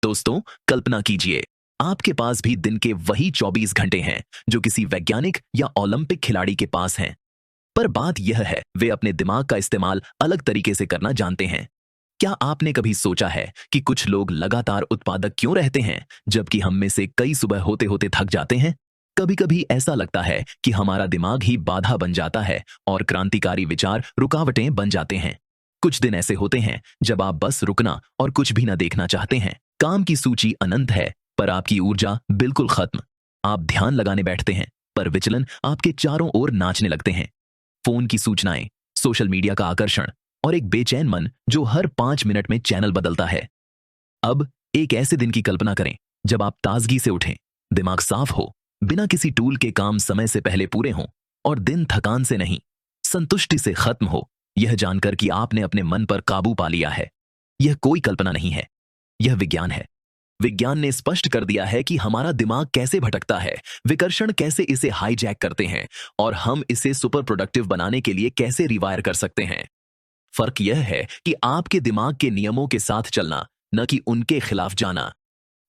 दोस्तों, कल्पना कीजिए, आपके पास भी दिन के वही 24 घंटे हैं जो किसी वैज्ञानिक या ओलंपिक खिलाड़ी के पास हैं। पर बात यह है, वे अपने दिमाग का इस्तेमाल अलग तरीके से करना जानते हैं। क्या आपने कभी सोचा है कि कुछ लोग लगातार उत्पादक क्यों रहते हैं, जबकि हम में से कई सुबह होते होते थक जाते हैं? कभी कभी ऐसा लगता है कि हमारा दिमाग ही बाधा बन जाता है और क्रांतिकारी विचार रुकावटें बन जाते हैं। कुछ दिन ऐसे होते हैं जब आप बस रुकना और कुछ भी न देखना चाहते हैं। काम की सूची अनंत है, पर आपकी ऊर्जा बिल्कुल खत्म। आप ध्यान लगाने बैठते हैं, पर विचलन आपके चारों ओर नाचने लगते हैं। फोन की सूचनाएं, सोशल मीडिया का आकर्षण और एक बेचैन मन जो हर 5 मिनट में चैनल बदलता है। अब एक ऐसे दिन की कल्पना करें जब आप ताजगी से उठें, दिमाग साफ हो, बिना किसी टूल के काम समय से पहले पूरे हों और दिन थकान से नहीं, संतुष्टि से खत्म हो, यह जानकर कि आपने अपने मन पर काबू पा लिया है। यह कोई कल्पना नहीं है, यह विज्ञान है। विज्ञान ने स्पष्ट कर दिया है कि हमारा दिमाग कैसे भटकता है, विकर्षण कैसे इसे हाईजैक करते हैं और हम इसे सुपर प्रोडक्टिव बनाने के लिए कैसे रिवायर कर सकते हैं। फर्क यह है कि आपके दिमाग के नियमों के साथ चलना, न कि उनके खिलाफ जाना।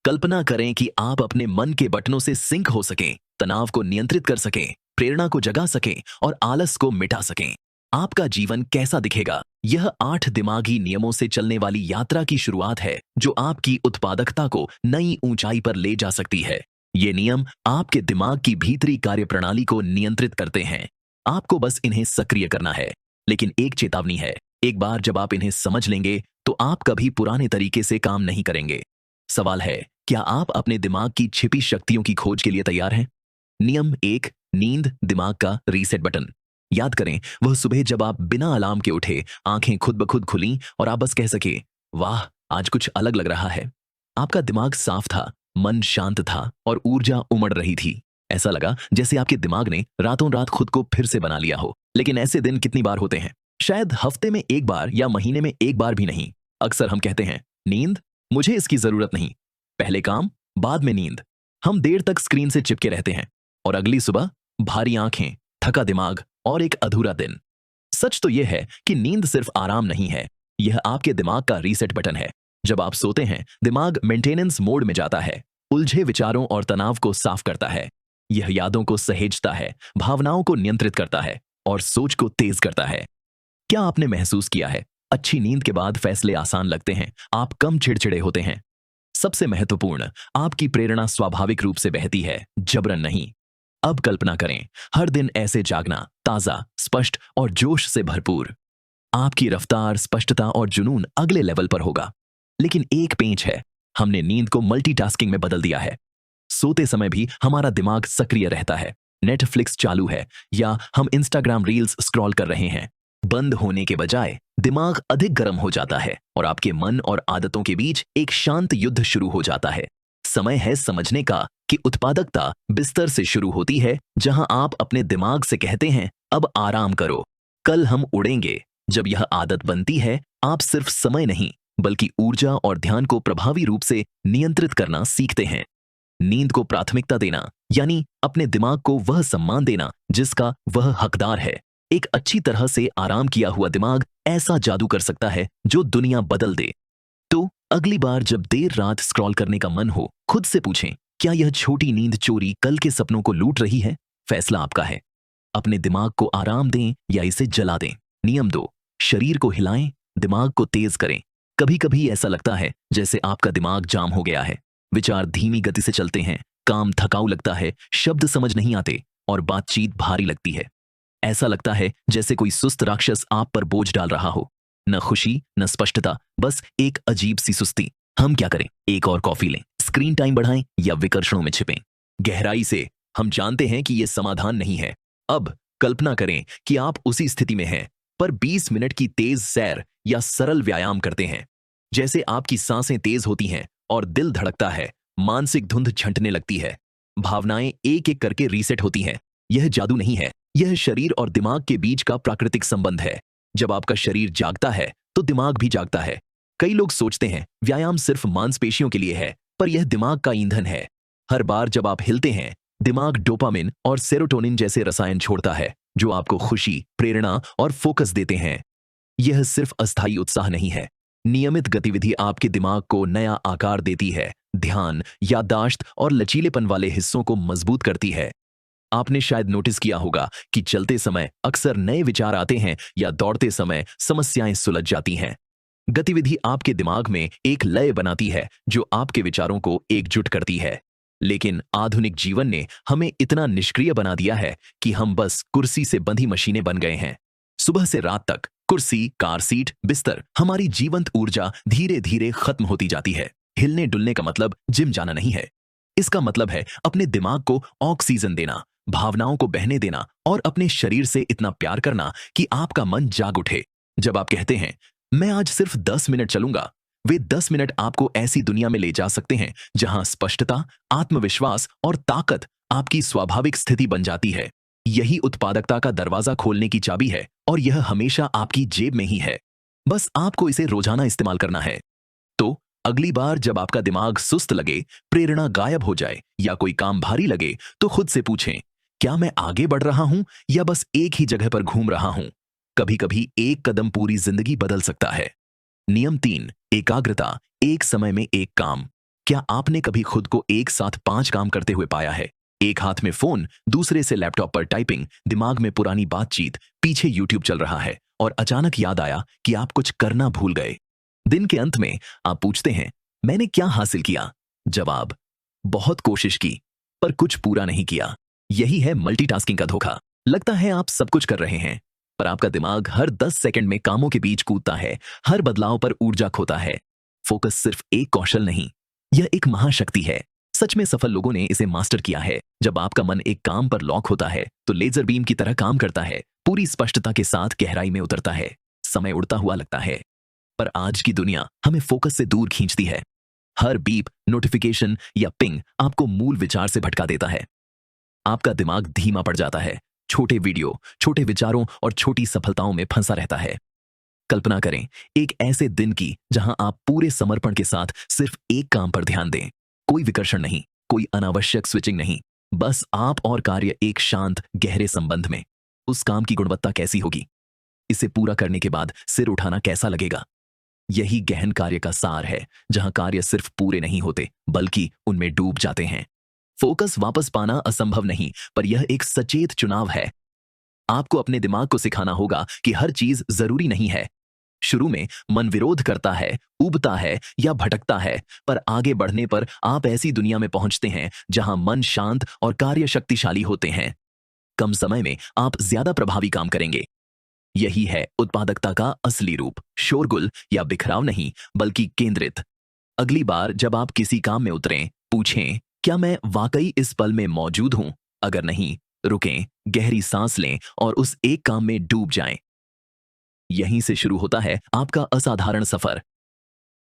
कल्पना करें कि आप अपने मन के बटनों से सिंक हो सकें, तनाव को नियंत्रित कर सकें, प्रेरणा को जगा सकें और आलस को मिटा सकें। आपका जीवन कैसा दिखेगा? यह 8 दिमागी नियमों से चलने वाली यात्रा की शुरुआत है जो आपकी उत्पादकता को नई ऊंचाई पर ले जा सकती है। ये नियम आपके दिमाग की भीतरी कार्यप्रणाली को नियंत्रित करते हैं। आपको बस इन्हें सक्रिय करना है। लेकिन एक चेतावनी है, एक बार जब आप इन्हें समझ लेंगे तो आप कभी पुराने तरीके से काम नहीं करेंगे। सवाल है, क्या आप अपने दिमाग की छिपी शक्तियों की खोज के लिए तैयार हैं? नियम 1, नींद दिमाग का रीसेट बटन। याद करें वह सुबह जब आप बिना अलार्म के उठे, आंखें खुद ब खुद खुली और आप बस कह सके, वाह आज कुछ अलग लग रहा है। आपका दिमाग साफ था, मन शांत था और ऊर्जा उमड़ रही थी। ऐसा लगा जैसे आपके दिमाग ने रातों रात खुद को फिर से बना लिया हो। लेकिन ऐसे दिन कितनी बार होते हैं? शायद हफ्ते में एक बार या महीने में एक बार भी नहीं। अक्सर हम कहते हैं, नींद, मुझे इसकी जरूरत नहीं। पहले काम, बाद में नींद। हम देर तक स्क्रीन से चिपके रहते हैं और अगली सुबह भारी आंखें, थका दिमाग और एक अधूरा दिन। सच तो यह है कि नींद सिर्फ आराम नहीं है, यह आपके दिमाग का रीसेट बटन है। जब आप सोते हैं, दिमाग मेंटेनेंस मोड में जाता है, उलझे विचारों और तनाव को साफ करता है। यह यादों को सहेजता है, भावनाओं को नियंत्रित करता है और सोच को तेज करता है। क्या आपने महसूस किया है, अच्छी नींद के बाद फैसले आसान लगते हैं, आप कम चिड़चिड़े होते हैं। सबसे महत्वपूर्ण, आपकी प्रेरणा स्वाभाविक रूप से बहती है, जबरन नहीं। अब कल्पना करें, हर दिन ऐसे जागना, ताजा, स्पष्ट और जोश से भरपूर। आपकी रफ्तार, स्पष्टता और जुनून अगले लेवल पर होगा। लेकिन एक पेंच है, हमने नींद को मल्टीटास्किंग में बदल दिया है। सोते समय भी हमारा दिमाग सक्रिय रहता है। नेटफ्लिक्स चालू है या हम इंस्टाग्राम रील्स स्क्रॉल कर रहे हैं। बंद होने के बजाय दिमाग अधिक गर्म हो जाता है और आपके मन और आदतों के बीच एक शांत युद्ध शुरू हो जाता है। समय है समझने का कि उत्पादकता बिस्तर से शुरू होती है, जहां आप अपने दिमाग से कहते हैं, अब आराम करो, कल हम उड़ेंगे। जब यह आदत बनती है, आप सिर्फ समय नहीं बल्कि ऊर्जा और ध्यान को प्रभावी रूप से नियंत्रित करना सीखते हैं। नींद को प्राथमिकता देना यानी अपने दिमाग को वह सम्मान देना जिसका वह हकदार है। एक अच्छी तरह से आराम किया हुआ दिमाग ऐसा जादू कर सकता है जो दुनिया बदल दे। तो अगली बार जब देर रात स्क्रॉल करने का मन हो, खुद से पूछें, क्या यह छोटी नींद चोरी कल के सपनों को लूट रही है? फैसला आपका है। अपने दिमाग को आराम दें या इसे जला दें। नियम 2, शरीर को हिलाएं, दिमाग को तेज करें। कभी कभी ऐसा लगता है जैसे आपका दिमाग जाम हो गया है। विचार धीमी गति से चलते हैं, काम थकाऊ लगता है, शब्द समझ नहीं आते और बातचीत भारी लगती है। ऐसा लगता है जैसे कोई सुस्त राक्षस आप पर बोझ डाल रहा हो। न खुशी, न स्पष्टता, बस एक अजीब सी सुस्ती। हम क्या करें? एक और कॉफी लें, स्क्रीन टाइम बढ़ाएं या विकर्षणों में छिपें? गहराई से हम जानते हैं कि यह समाधान नहीं है। अब कल्पना करें कि आप उसी स्थिति में हैं, पर 20 मिनट की तेज सैर या सरल व्यायाम करते हैं। जैसे आपकी सांसें तेज होती हैं और दिल धड़कता है, मानसिक धुंध छंटने लगती है, भावनाएं एक एक करके रीसेट होती हैं। यह जादू नहीं है, यह शरीर और दिमाग के बीच का प्राकृतिक संबंध है। जब आपका शरीर जागता है तो दिमाग भी जागता है। कई लोग सोचते हैं व्यायाम सिर्फ मांसपेशियों के लिए है, पर यह दिमाग का ईंधन है। हर बार जब आप हिलते हैं, दिमाग डोपामिन और सेरोटोनिन जैसे रसायन छोड़ता है, जो आपको खुशी, प्रेरणा और फोकस देते हैं। यह सिर्फ अस्थायी उत्साह नहीं है, नियमित गतिविधि आपके दिमाग को नया आकार देती है, ध्यान, याददाश्त और लचीलेपन वाले हिस्सों को मजबूत करती है। आपने शायद नोटिस किया होगा कि चलते समय अक्सर नए विचार आते हैं या दौड़ते समय समस्याएं सुलझ जाती हैं। गतिविधि आपके दिमाग में एक लय बनाती है जो आपके विचारों को एकजुट करती है। लेकिन आधुनिक जीवन ने हमें इतना निष्क्रिय बना दिया है कि हम बस कुर्सी से बंधी मशीनें बन गए हैं। सुबह से रात तक कुर्सी, कार सीट, बिस्तर, हमारी जीवंत ऊर्जा धीरे धीरे खत्म होती जाती है। हिलने डुलने का मतलब जिम जाना नहीं है। इसका मतलब है अपने दिमाग को ऑक्सीजन देना, भावनाओं को बहने देना और अपने शरीर से इतना प्यार करना कि आपका मन जाग उठे। जब आप कहते हैं मैं आज सिर्फ 10 मिनट चलूंगा, वे 10 मिनट आपको ऐसी दुनिया में ले जा सकते हैं जहां स्पष्टता, आत्मविश्वास और ताकत आपकी स्वाभाविक स्थिति बन जाती है। यही उत्पादकता का दरवाजा खोलने की चाबी है और यह हमेशा आपकी जेब में ही है। बस आपको इसे रोजाना इस्तेमाल करना है। तो अगली बार जब आपका दिमाग सुस्त लगे, प्रेरणा गायब हो जाए या कोई काम भारी लगे, तो खुद से पूछें, क्या मैं आगे बढ़ रहा हूं या बस एक ही जगह पर घूम रहा हूं? कभी कभी एक कदम पूरी जिंदगी बदल सकता है। नियम 3, एकाग्रता, एक समय में एक काम। क्या आपने कभी खुद को एक साथ 5 काम करते हुए पाया है? एक हाथ में फोन, दूसरे से लैपटॉप पर टाइपिंग, दिमाग में पुरानी बातचीत, पीछे यूट्यूब चल रहा है और अचानक याद आया कि आप कुछ करना भूल गए। दिन के अंत में आप पूछते हैं, मैंने क्या हासिल किया? जवाब, बहुत कोशिश की पर कुछ पूरा नहीं किया। यही है मल्टीटास्किंग का धोखा। लगता है आप सब कुछ कर रहे हैं, पर आपका दिमाग हर 10 सेकंड में कामों के बीच कूदता है, हर बदलाव पर ऊर्जा खोता है। फोकस सिर्फ एक कौशल नहीं, यह एक महाशक्ति है। सच में सफल लोगों ने इसे मास्टर किया है। जब आपका मन एक काम पर लॉक होता है तो लेजर बीम की तरह काम करता है, पूरी स्पष्टता के साथ गहराई में उतरता है। समय उड़ता हुआ लगता है, पर आज की दुनिया हमें फोकस से दूर खींचती है। हर बीप, नोटिफिकेशन या पिंग आपको मूल विचार से भटका देता है। आपका दिमाग धीमा पड़ जाता है, छोटे वीडियो, छोटे विचारों और छोटी सफलताओं में फंसा रहता है। कल्पना करें एक ऐसे दिन की जहां आप पूरे समर्पण के साथ सिर्फ एक काम पर ध्यान दें। कोई विकर्षण नहीं, कोई अनावश्यक स्विचिंग नहीं, बस आप और कार्य एक शांत, गहरे संबंध में। उस काम की गुणवत्ता कैसी होगी? इसे पूरा करने के बाद सिर उठाना कैसा लगेगा? यही गहन कार्य का सार है, जहां कार्य सिर्फ पूरे नहीं होते बल्कि उनमें डूब जाते हैं। फोकस वापस पाना असंभव नहीं, पर यह एक सचेत चुनाव है। आपको अपने दिमाग को सिखाना होगा कि हर चीज जरूरी नहीं है। शुरू में मन विरोध करता है, उबता है या भटकता है, पर आगे बढ़ने पर आप ऐसी दुनिया में पहुंचते हैं जहां मन शांत और कार्य शक्तिशाली होते हैं। कम समय में आप ज्यादा प्रभावी काम करेंगे। यही है उत्पादकता का असली रूप, शोरगुल या बिखराव नहीं, बल्कि केंद्रित। अगली बार जब आप किसी काम में उतरें, पूछें, क्या मैं वाकई इस पल में मौजूद हूं? अगर नहीं, रुकें, गहरी सांस लें और उस एक काम में डूब जाएं। यहीं से शुरू होता है आपका असाधारण सफर।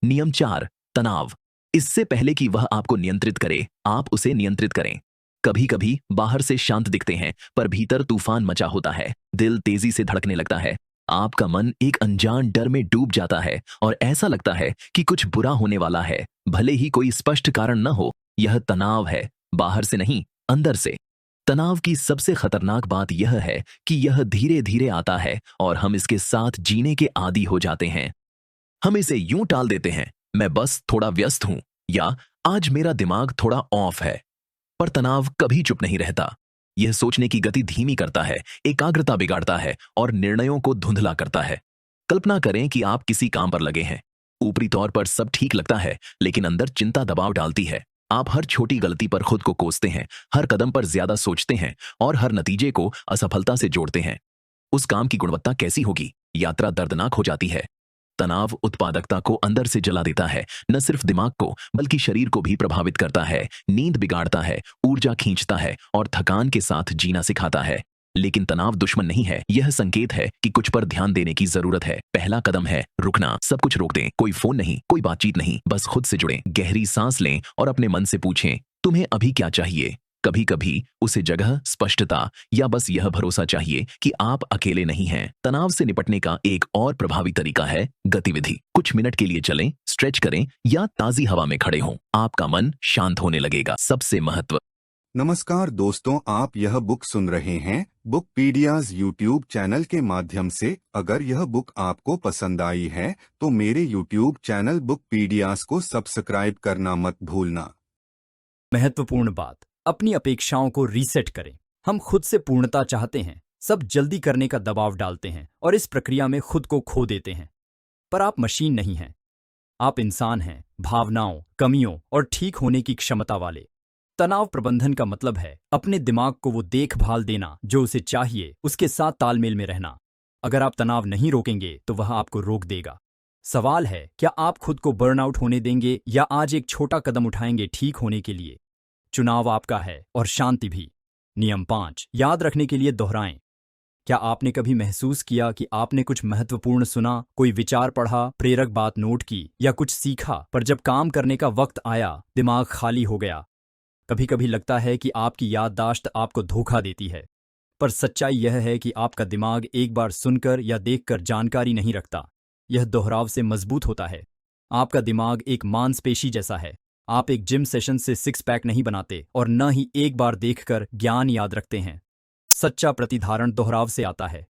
नियम 4, तनाव। इससे पहले कि वह आपको नियंत्रित करे, आप उसे नियंत्रित करें। कभी कभी बाहर से शांत दिखते हैं, पर भीतर तूफान मचा होता है। दिल तेजी से धड़कने लगता है, आपका मन एक अनजान डर में डूब जाता है और ऐसा लगता है कि कुछ बुरा होने वाला है, भले ही कोई स्पष्ट कारण न हो। यह तनाव है, बाहर से नहीं, अंदर से। तनाव की सबसे खतरनाक बात यह है कि यह धीरे धीरे आता है और हम इसके साथ जीने के आदी हो जाते हैं। हम इसे यूं टाल देते हैं, मैं बस थोड़ा व्यस्त हूं, या आज मेरा दिमाग थोड़ा ऑफ है। पर तनाव कभी चुप नहीं रहता। यह सोचने की गति धीमी करता है, एकाग्रता बिगाड़ता है और निर्णयों को धुंधला करता है। कल्पना करें कि आप किसी काम पर लगे हैं। ऊपरी तौर पर सब ठीक लगता है, लेकिन अंदर चिंता दबाव डालती है। आप हर छोटी गलती पर खुद को कोसते हैं, हर कदम पर ज्यादा सोचते हैं और हर नतीजे को असफलता से जोड़ते हैं। उस काम की गुणवत्ता कैसी होगी? यात्रा दर्दनाक हो जाती है। तनाव उत्पादकता को अंदर से जला देता है, न सिर्फ दिमाग को बल्कि शरीर को भी प्रभावित करता है। नींद बिगाड़ता है, ऊर्जा खींचता है और थकान के साथ जीना सिखाता है। लेकिन तनाव दुश्मन नहीं है, यह संकेत है कि कुछ पर ध्यान देने की जरूरत है। पहला कदम है रुकना, सब कुछ रोक दें। कोई फोन नहीं, कोई बातचीत नहीं, बस खुद से जुड़ें। गहरी सांस लें और अपने मन से पूछें, तुम्हें अभी क्या चाहिए? कभी कभी उसे जगह, स्पष्टता या बस यह भरोसा चाहिए कि आप अकेले नहीं हैं। तनाव से निपटने का एक और प्रभावी तरीका है गतिविधि। कुछ मिनट के लिए चलें, स्ट्रेच करें या ताजी हवा में खड़े हों। आपका मन शांत होने लगेगा। सबसे महत्व नमस्कार दोस्तों, आप यह बुक सुन रहे हैं बुकपीडियाज यूट्यूब चैनल के माध्यम से। अगर यह बुक आपको पसंद आई है तो मेरे यूट्यूब चैनल बुकपीडियाज को सब्सक्राइब करना मत भूलना। महत्वपूर्ण बात, अपनी अपेक्षाओं को रीसेट करें। हम खुद से पूर्णता चाहते हैं, सब जल्दी करने का दबाव डालते हैं और इस प्रक्रिया में खुद को खो देते हैं। पर आप मशीन नहीं हैं, आप इंसान हैं, भावनाओं, कमियों और ठीक होने की क्षमता वाले। तनाव प्रबंधन का मतलब है अपने दिमाग को वो देखभाल देना जो उसे चाहिए, उसके साथ तालमेल में रहना। अगर आप तनाव नहीं रोकेंगे तो वह आपको रोक देगा। सवाल है, क्या आप खुद को बर्नआउट होने देंगे या आज एक छोटा कदम उठाएंगे ठीक होने के लिए? चुनाव आपका है और शांति भी। नियम 5 याद रखने के लिए दोहराएं। क्या आपने कभी महसूस किया कि आपने कुछ महत्वपूर्ण सुना, कोई विचार पढ़ा, प्रेरक बात नोट की या कुछ सीखा, पर जब काम करने का वक्त आया दिमाग खाली हो गया? कभी कभी लगता है कि आपकी याददाश्त आपको धोखा देती है, पर सच्चाई यह है कि आपका दिमाग एक बार सुनकर या देखकर जानकारी नहीं रखता, यह दोहराव से मजबूत होता है। आपका दिमाग एक मांसपेशी जैसा है। आप एक जिम सेशन से सिक्स पैक नहीं बनाते और न ही एक बार देखकर ज्ञान याद रखते हैं। सच्चा प्रतिधारण दोहराव से आता है।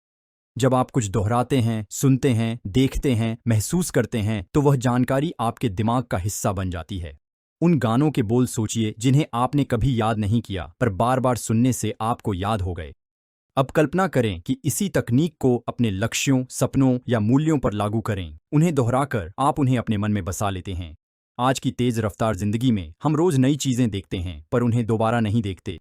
जब आप कुछ दोहराते हैं, सुनते हैं, देखते हैं, महसूस करते हैं, तो वह जानकारी आपके दिमाग का हिस्सा बन जाती है। उन गानों के बोल सोचिए जिन्हें आपने कभी याद नहीं किया, पर बार बार सुनने से आपको याद हो गए। अब कल्पना करें कि इसी तकनीक को अपने लक्ष्यों, सपनों या मूल्यों पर लागू करें। उन्हें दोहराकर आप उन्हें अपने मन में बसा लेते हैं। आज की तेज रफ्तार जिंदगी में हम रोज नई चीजें देखते हैं पर उन्हें दोबारा नहीं देखते।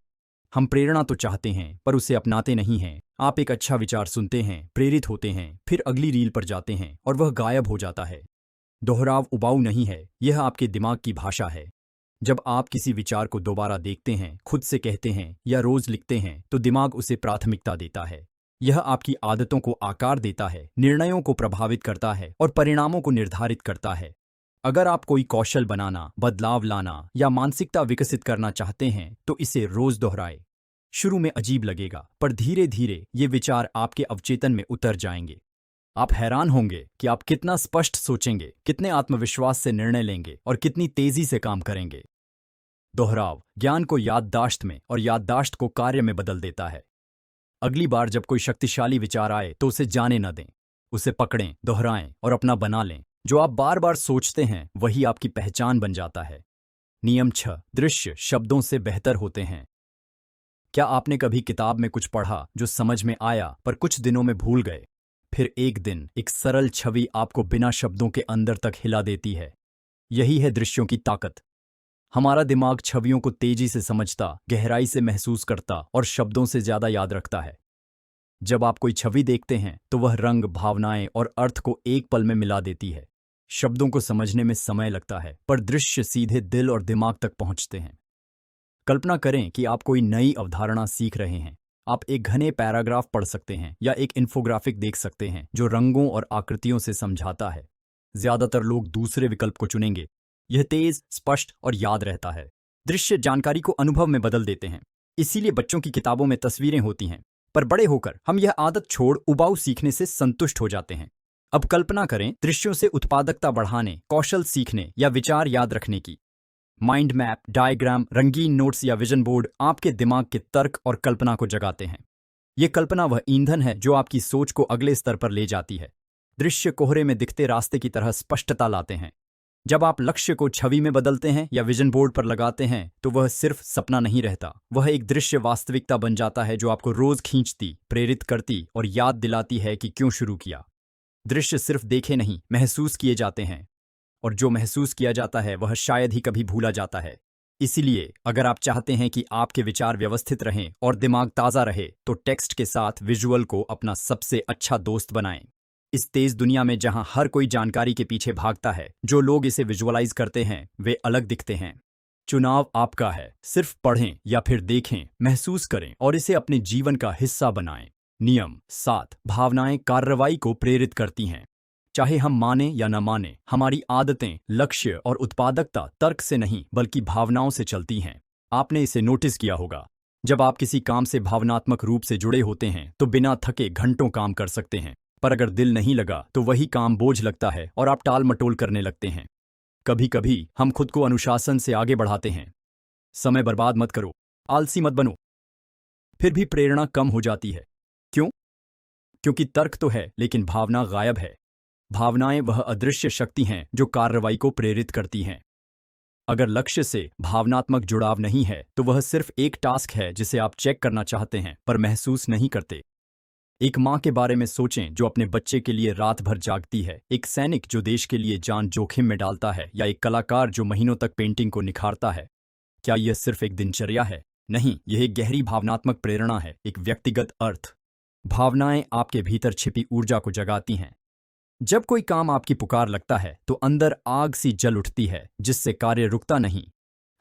हम प्रेरणा तो चाहते हैं पर उसे अपनाते नहीं हैं। आप एक अच्छा विचार सुनते हैं, प्रेरित होते हैं, फिर अगली रील पर जाते हैं और वह गायब हो जाता है। दोहराव उबाऊ नहीं है, यह आपके दिमाग की भाषा है। जब आप किसी विचार को दोबारा देखते हैं, खुद से कहते हैं या रोज लिखते हैं, तो दिमाग उसे प्राथमिकता देता है। यह आपकी आदतों को आकार देता है, निर्णयों को प्रभावित करता है और परिणामों को निर्धारित करता है। अगर आप कोई कौशल बनाना, बदलाव लाना या मानसिकता विकसित करना चाहते हैं तो इसे रोज दोहराएं। शुरू में अजीब लगेगा, पर धीरे धीरे ये विचार आपके अवचेतन में उतर जाएंगे। आप हैरान होंगे कि आप कितना स्पष्ट सोचेंगे, कितने आत्मविश्वास से निर्णय लेंगे और कितनी तेजी से काम करेंगे। दोहराव ज्ञान को याददाश्त में और याददाश्त को कार्य में बदल देता है। अगली बार जब कोई शक्तिशाली विचार आए तो उसे जाने न दें, उसे पकड़ें, दोहराएं और अपना बना लें। जो आप बार बार सोचते हैं वही आपकी पहचान बन जाता है। नियम 6 दृश्य शब्दों से बेहतर होते हैं। क्या आपने कभी किताब में कुछ पढ़ा जो समझ में आया पर कुछ दिनों में भूल गए? फिर एक दिन एक सरल छवि आपको बिना शब्दों के अंदर तक हिला देती है। यही है दृश्यों की ताकत। हमारा दिमाग छवियों को तेजी से समझता, गहराई से महसूस करता और शब्दों से ज्यादा याद रखता है। जब आप कोई छवि देखते हैं तो वह रंग, भावनाएं और अर्थ को एक पल में मिला देती है। शब्दों को समझने में समय लगता है, पर दृश्य सीधे दिल और दिमाग तक पहुंचते हैं। कल्पना करें कि आप कोई नई अवधारणा सीख रहे हैं। आप एक घने पैराग्राफ पढ़ सकते हैं या एक इन्फोग्राफिक देख सकते हैं जो रंगों और आकृतियों से समझाता है। ज्यादातर लोग दूसरे विकल्प को चुनेंगे। यह तेज, स्पष्ट और याद रहता है। दृश्य जानकारी को अनुभव में बदल देते हैं। इसीलिए बच्चों की किताबों में तस्वीरें होती हैं, पर बड़े होकर हम यह आदत छोड़ उबाऊ सीखने से संतुष्ट हो जाते हैं। अब कल्पना करें दृश्यों से उत्पादकता बढ़ाने, कौशल सीखने या विचार याद रखने की। माइंड मैप, डायग्राम, रंगीन नोट्स या विजन बोर्ड आपके दिमाग के तर्क और कल्पना को जगाते हैं। ये कल्पना वह ईंधन है जो आपकी सोच को अगले स्तर पर ले जाती है। दृश्य कोहरे में दिखते रास्ते की तरह स्पष्टता लाते हैं। जब आप लक्ष्य को छवि में बदलते हैं या विजन बोर्ड पर लगाते हैं तो वह सिर्फ सपना नहीं रहता, वह एक दृश्य वास्तविकता बन जाता है जो आपको रोज खींचती, प्रेरित करती और याद दिलाती है कि क्यों शुरू किया। दृश्य सिर्फ देखे नहीं, महसूस किए जाते हैं, और जो महसूस किया जाता है वह शायद ही कभी भूला जाता है। इसीलिए अगर आप चाहते हैं कि आपके विचार व्यवस्थित रहें और दिमाग ताज़ा रहे, तो टेक्स्ट के साथ विजुअल को अपना सबसे अच्छा दोस्त बनाएं। इस तेज दुनिया में जहां हर कोई जानकारी के पीछे भागता है, जो लोग इसे विजुअलाइज करते हैं वे अलग दिखते हैं। चुनाव आपका है, सिर्फ पढ़ें या फिर देखें, महसूस करें और इसे अपने जीवन का हिस्सा बनाएं। नियम 7 भावनाएं कार्रवाई को प्रेरित करती हैं। चाहे हम माने या न माने, हमारी आदतें, लक्ष्य और उत्पादकता तर्क से नहीं बल्कि भावनाओं से चलती हैं। आपने इसे नोटिस किया होगा। जब आप किसी काम से भावनात्मक रूप से जुड़े होते हैं तो बिना थके घंटों काम कर सकते हैं, पर अगर दिल नहीं लगा तो वही काम बोझ लगता है और आप टाल मटोल करने लगते हैं। कभी कभी हम खुद को अनुशासन से आगे बढ़ाते हैं। समय बर्बाद मत करो, आलसी मत बनो। फिर भी प्रेरणा कम हो जाती है। क्यों? क्योंकि तर्क तो है लेकिन भावना गायब है। भावनाएं वह अदृश्य शक्ति हैं जो कार्रवाई को प्रेरित करती हैं। अगर लक्ष्य से भावनात्मक जुड़ाव नहीं है तो वह सिर्फ एक टास्क है जिसे आप चेक करना चाहते हैं पर महसूस नहीं करते। एक माँ के बारे में सोचें जो अपने बच्चे के लिए रात भर जागती है, एक सैनिक जो देश के लिए जान जोखिम में डालता है, या एक कलाकार जो महीनों तक पेंटिंग को निखारता है। क्या यह सिर्फ एक दिनचर्या है? नहीं, यह एक गहरी भावनात्मक प्रेरणा है, एक व्यक्तिगत अर्थ। भावनाएं आपके भीतर छिपी ऊर्जा को जगाती हैं। जब कोई काम आपकी पुकार लगता है तो अंदर आग सी जल उठती है जिससे कार्य रुकता नहीं।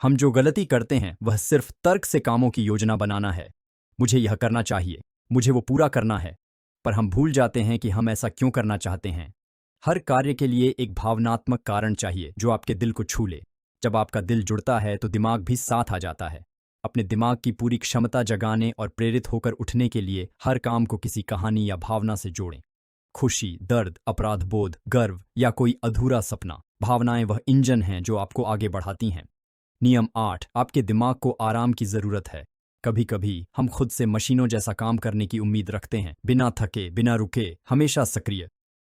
हम जो गलती करते हैं वह सिर्फ तर्क से कामों की योजना बनाना है। मुझे यह करना चाहिए, मुझे वो पूरा करना है। पर हम भूल जाते हैं कि हम ऐसा क्यों करना चाहते हैं। हर कार्य के लिए एक भावनात्मक कारण चाहिए जो आपके दिल को छू ले। जब आपका दिल जुड़ता है तो दिमाग भी साथ आ जाता है। अपने दिमाग की पूरी क्षमता जगाने और प्रेरित होकर उठने के लिए हर काम को किसी कहानी या भावना से जोड़ें। खुशी, दर्द, अपराध बोध, गर्व या कोई अधूरा सपना। भावनाएं वह इंजन हैं जो आपको आगे बढ़ाती हैं। नियम 8, आपके दिमाग को आराम की जरूरत है। कभी कभी हम खुद से मशीनों जैसा काम करने की उम्मीद रखते हैं, बिना थके, बिना रुके, हमेशा सक्रिय।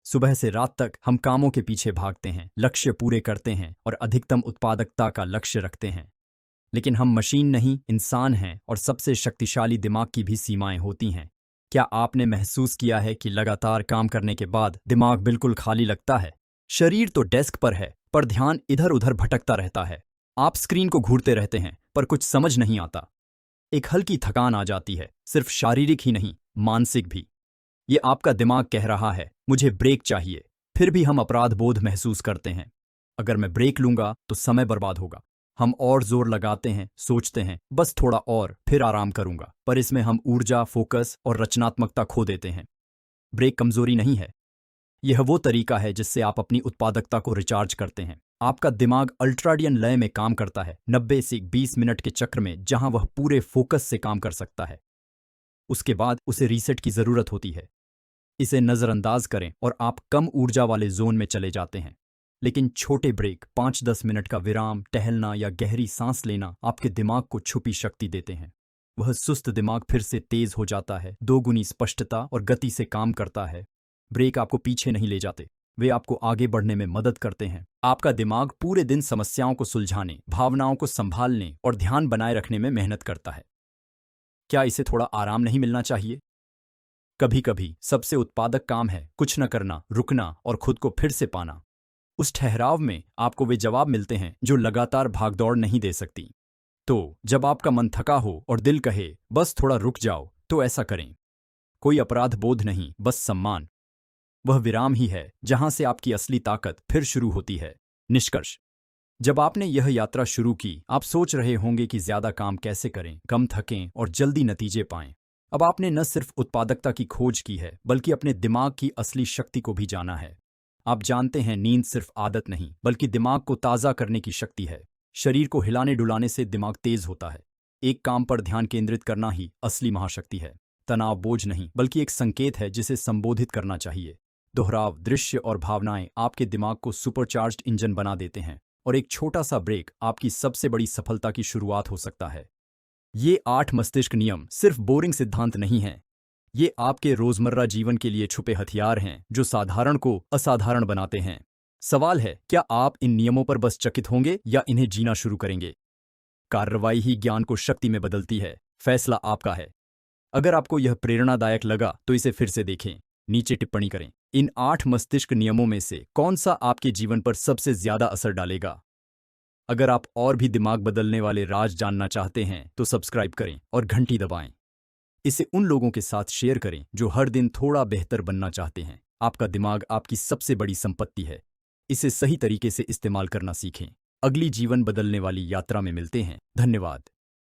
सुबह से रात तक हम कामों के पीछे भागते हैं, लक्ष्य पूरे करते हैं और अधिकतम उत्पादकता का लक्ष्य रखते हैं। लेकिन हम मशीन नहीं, इंसान हैं, और सबसे शक्तिशाली दिमाग की भी सीमाएं होती हैं। क्या आपने महसूस किया है कि लगातार काम करने के बाद दिमाग बिल्कुल खाली लगता है? शरीर तो डेस्क पर है पर ध्यान इधर उधर भटकता रहता है। आप स्क्रीन को घूरते रहते हैं पर कुछ समझ नहीं आता। एक हल्की थकान आ जाती है, सिर्फ शारीरिक ही नहीं, मानसिक भी। ये आपका दिमाग कह रहा है मुझे ब्रेक चाहिए। फिर भी हम अपराध बोध महसूस करते हैं। अगर मैं ब्रेक लूंगा तो समय बर्बाद होगा। हम और जोर लगाते हैं, सोचते हैं बस थोड़ा और, फिर आराम करूंगा। पर इसमें हम ऊर्जा, फोकस और रचनात्मकता खो देते हैं। ब्रेक कमजोरी नहीं है, यह वो तरीका है जिससे आप अपनी उत्पादकता को रिचार्ज करते हैं। आपका दिमाग अल्ट्राडियन लय में काम करता है, 90 से 20 मिनट के चक्र में, जहां वह पूरे फोकस से काम कर सकता है। उसके बाद उसे रीसेट की जरूरत होती है। इसे नजरअंदाज करें और आप कम ऊर्जा वाले जोन में चले जाते हैं। लेकिन छोटे ब्रेक, 5-10 मिनट का विराम, टहलना या गहरी सांस लेना आपके दिमाग को छुपी शक्ति देते हैं। वह सुस्त दिमाग फिर से तेज हो जाता है, दोगुनी स्पष्टता और गति से काम करता है। ब्रेक आपको पीछे नहीं ले जाते, वे आपको आगे बढ़ने में मदद करते हैं। आपका दिमाग पूरे दिन समस्याओं को सुलझाने, भावनाओं को संभालने और ध्यान बनाए रखने में मेहनत करता है। क्या इसे थोड़ा आराम नहीं मिलना चाहिए? कभी कभी सबसे उत्पादक काम है कुछ न करना, रुकना और खुद को फिर से पाना। उस ठहराव में आपको वे जवाब मिलते हैं जो लगातार भागदौड़ नहीं दे सकती। तो जब आपका मन थका हो और दिल कहे बस थोड़ा रुक जाओ, तो ऐसा करें। कोई अपराध बोध नहीं, बस सम्मान। वह विराम ही है जहां से आपकी असली ताकत फिर शुरू होती है। निष्कर्ष, जब आपने यह यात्रा शुरू की, आप सोच रहे होंगे कि ज्यादा काम कैसे करें, कम थकें और जल्दी नतीजे पाएं। अब आपने न सिर्फ उत्पादकता की खोज की है बल्कि अपने दिमाग की असली शक्ति को भी जाना है। आप जानते हैं, नींद सिर्फ आदत नहीं बल्कि दिमाग को ताज़ा करने की शक्ति है। शरीर को हिलाने डुलाने से दिमाग तेज होता है। एक काम पर ध्यान केंद्रित करना ही असली महाशक्ति है। तनाव बोझ नहीं बल्कि एक संकेत है जिसे संबोधित करना चाहिए। दोहराव, दृश्य और भावनाएं आपके दिमाग को सुपरचार्ज्ड इंजन बना देते हैं, और एक छोटा सा ब्रेक आपकी सबसे बड़ी सफलता की शुरुआत हो सकता है। ये 8 मस्तिष्क नियम सिर्फ बोरिंग सिद्धांत नहीं हैं। ये आपके रोजमर्रा जीवन के लिए छुपे हथियार हैं जो साधारण को असाधारण बनाते हैं। सवाल है, क्या आप इन नियमों पर बस चकित होंगे या इन्हें जीना शुरू करेंगे? कार्रवाई ही ज्ञान को शक्ति में बदलती है। फैसला आपका है। अगर आपको यह प्रेरणादायक लगा तो इसे फिर से देखें, नीचे टिप्पणी करें। इन 8 मस्तिष्क नियमों में से कौन सा आपके जीवन पर सबसे ज्यादा असर डालेगा? अगर आप और भी दिमाग बदलने वाले राज जानना चाहते हैं तो सब्सक्राइब करें और घंटी दबाएं। इसे उन लोगों के साथ शेयर करें जो हर दिन थोड़ा बेहतर बनना चाहते हैं। आपका दिमाग आपकी सबसे बड़ी संपत्ति है। इसे सही तरीके से इस्तेमाल करना सीखें। अगली जीवन बदलने वाली यात्रा में मिलते हैं। धन्यवाद।